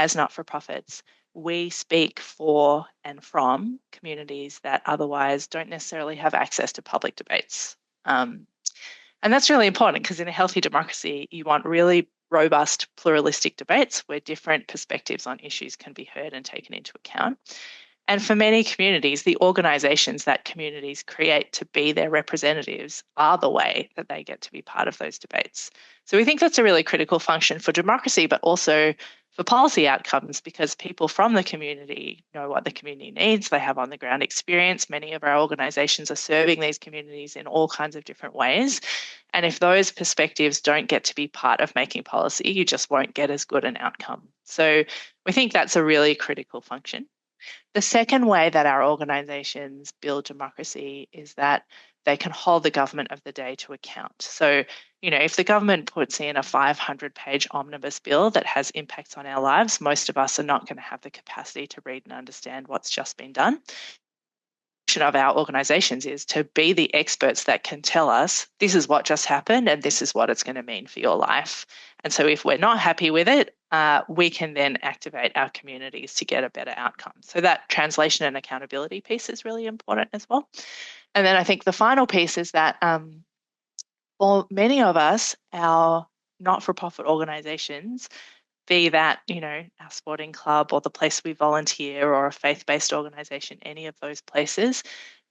as not-for-profits, we speak for and from communities that otherwise don't necessarily have access to public debates. Um, and that's really important because in a healthy democracy, you want really robust, pluralistic debates where different perspectives on issues can be heard and taken into account. And for many communities, the organisations that communities create to be their representatives are the way that they get to be part of those debates. So we think that's a really critical function for democracy, but also for policy outcomes, because people from the community know what the community needs. They have on the ground experience. Many of our organisations are serving these communities in all kinds of different ways. And if those perspectives don't get to be part of making policy, you just won't get as good an outcome. So we think that's a really critical function. The second way that our organisations build democracy is that they can hold the government of the day to account. So, if the government puts in a 500-page omnibus bill that has impacts on our lives, most of us are not going to have the capacity to read and understand what's just been done. The function of our organisations is to be the experts that can tell us this is what just happened and this is what it's going to mean for your life. And so if we're not happy with it, we can then activate our communities to get a better outcome. So that translation and accountability piece is really important as well. And then I think the final piece is that for many of us, our not-for-profit organisations, be that, our sporting club or the place we volunteer or a faith-based organisation, any of those places,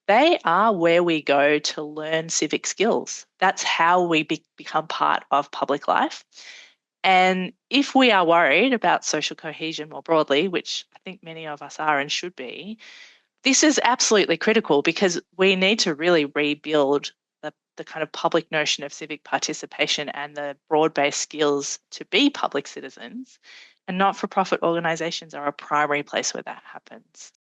they are where we go to learn civic skills. That's how we become part of public life. And if we are worried about social cohesion more broadly, which I think many of us are and should be, this is absolutely critical because we need to really rebuild the kind of public notion of civic participation and the broad-based skills to be public citizens. And not-for-profit organisations are a primary place where that happens.